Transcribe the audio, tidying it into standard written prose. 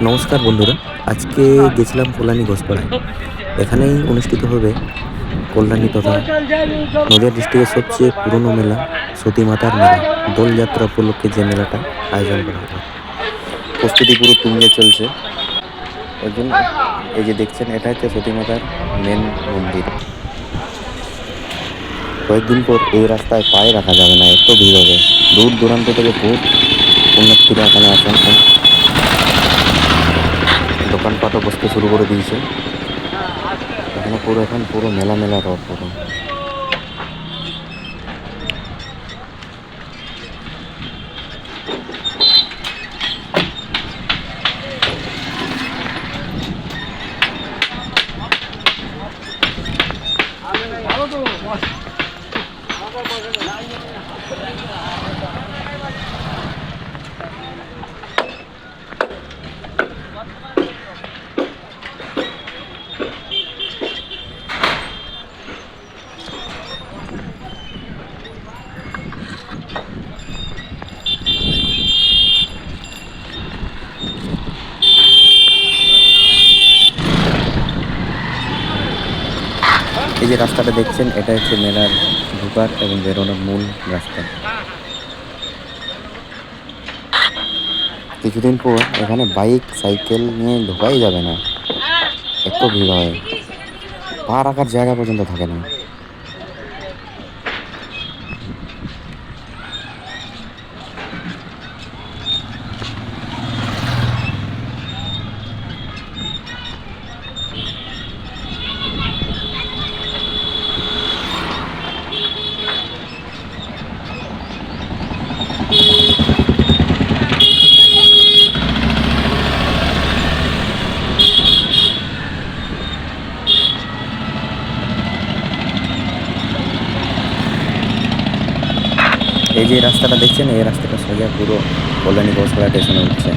নমস্কার বন্ধুরা, আজকে গেছিলাম কল্যাণী ঘোষপাড়ায়। এখানেই অনুষ্ঠিত হবে কল্যাণী তথা নদিয়া ডিস্ট্রিক্টের সবচেয়ে পুরনো মেলা সতী মাতার মেলা। দোলযাত্রা উপলক্ষে যে মেলাটা আয়োজন করা হবে, প্রস্তুতি পুরো তুঙ্গে চলছে। ওই জন্য এই যে দেখছেন, এটা হচ্ছে সতী মাতার মেন মন্দির। কয়েকদিন পর এই রাস্তায় পায়ে রাখা যাবে না, এত ভিড় হবে। দূর দূরান্ত থেকে বহু পুণ্যার্থীরা এখানে আসেন। দোকানপাটও বসতে শুরু করে দিয়েছে। এখন পুরো মেলা মেলা রথ পুরো। এই যে রাস্তাটা দেখছেন, এটা হচ্ছে মেলার ঢোকার এবং বেরোনোর মূল রাস্তা। কিছুদিন পর এখানে বাইক সাইকেল নিয়ে ঢোকাই যাবে না, এত ভিড় হয়, পা রাখার জায়গা পর্যন্ত থাকে না। এই যে রাস্তাটা দেখছেন, এই রাস্তাটা সোজা পুরো কল্যাণী ঘোষপাড়া স্টেশনে উঠছে।